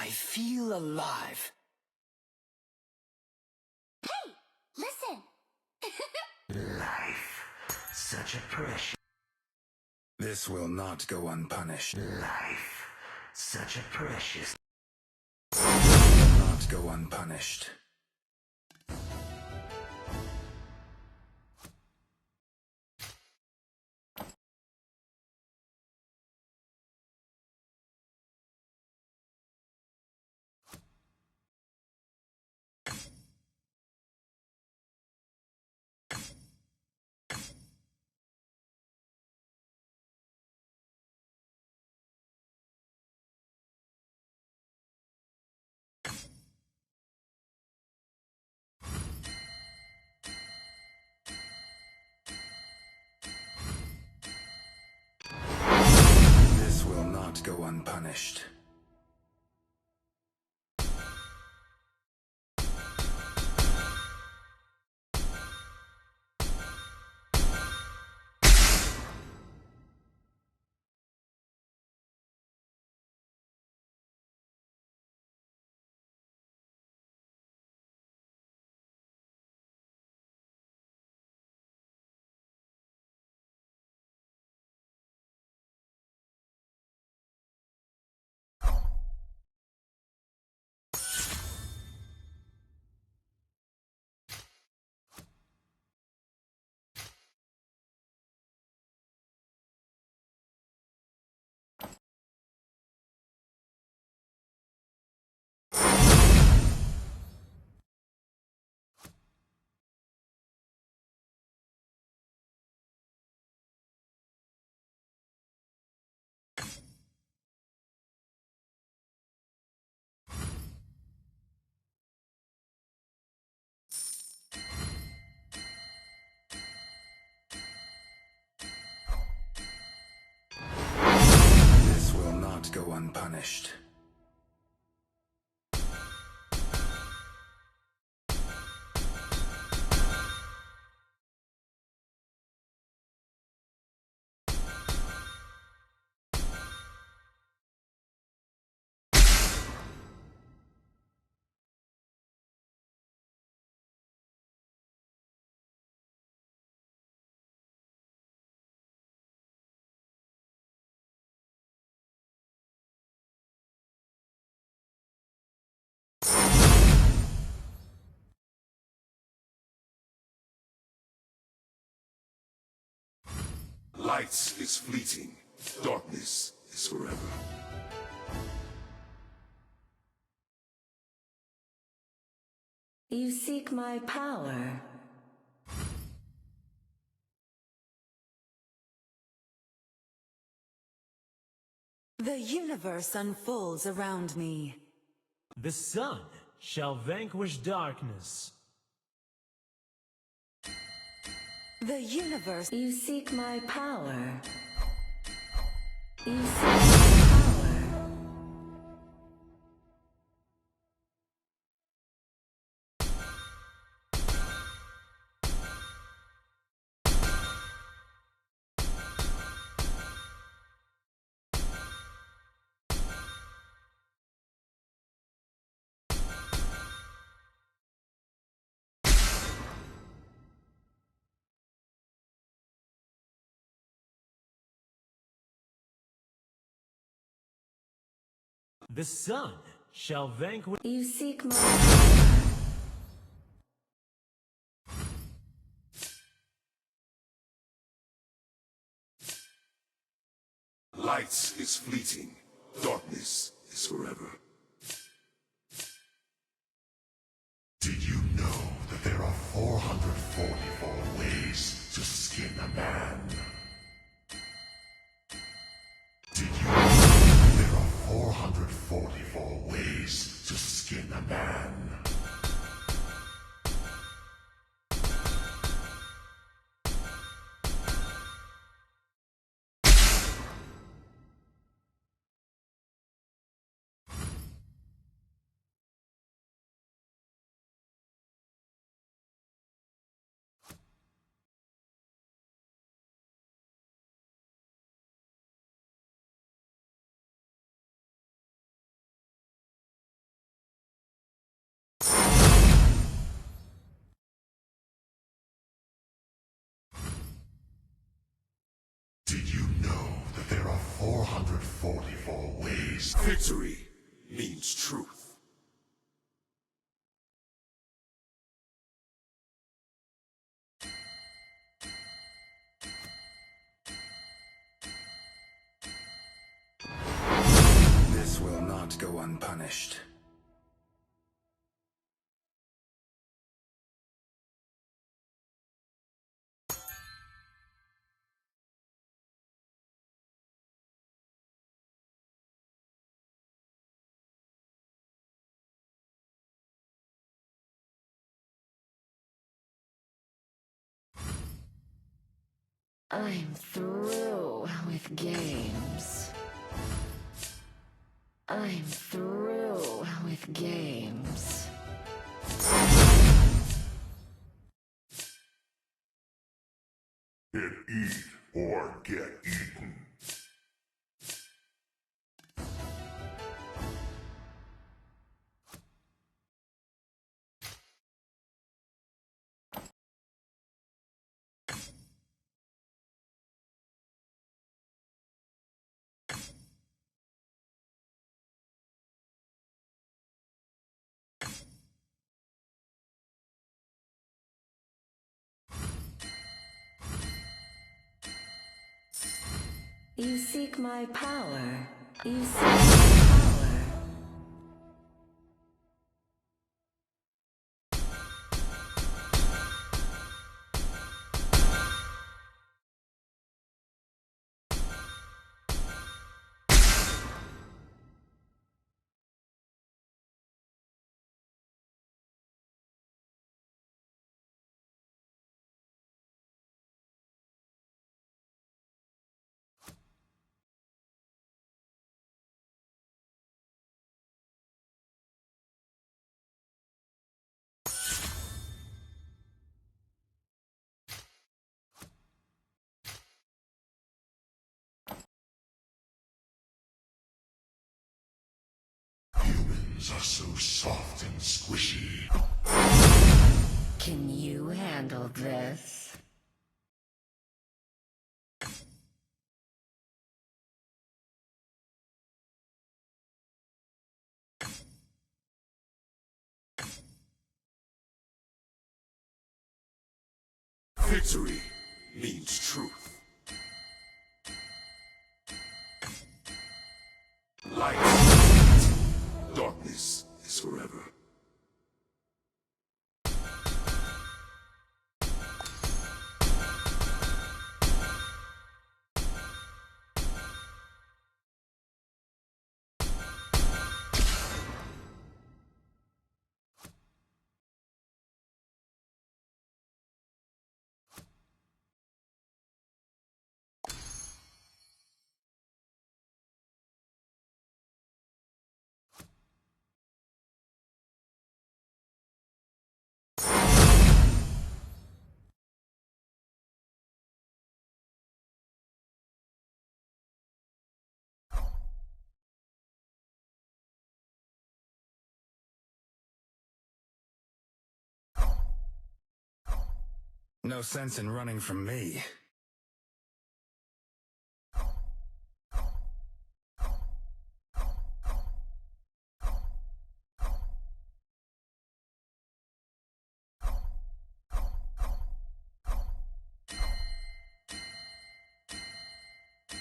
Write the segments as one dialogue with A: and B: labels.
A: I feel alive.
B: Hey, listen.
C: Life, such a precious.
A: This will not go unpunished.
C: Life, such a precious.
A: Will not go unpunished. This will not go unpunished. This will not go unpunished.
D: Light is fleeting, darkness is forever.
B: You seek my power. The universe unfolds around me.
E: The sun shall vanquish darkness.
B: The universe. You seek my power. You seek my power.
E: The sun shall vanquish.
B: You seek my power.
D: Light is fleeting, darkness is forever.
F: Did you know that there are 444 ways to skin a man? Did you know that there are 444 ways to skin a man? 444 ways.
D: Victory means truth.
A: This will not go unpunished.
B: I'm through with games. I'm through with games.
F: Hit eat or get eaten.
B: You seek my power. You seek my power.
F: Humans are so soft and squishy.
B: Can you handle this?
D: Victory means truth. Light is fleeting. Darkness is forever.
A: No sense in running from me.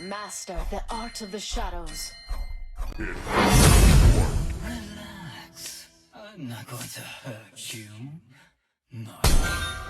B: Master the art of the shadows.
G: Relax. I'm not going to hurt you. No.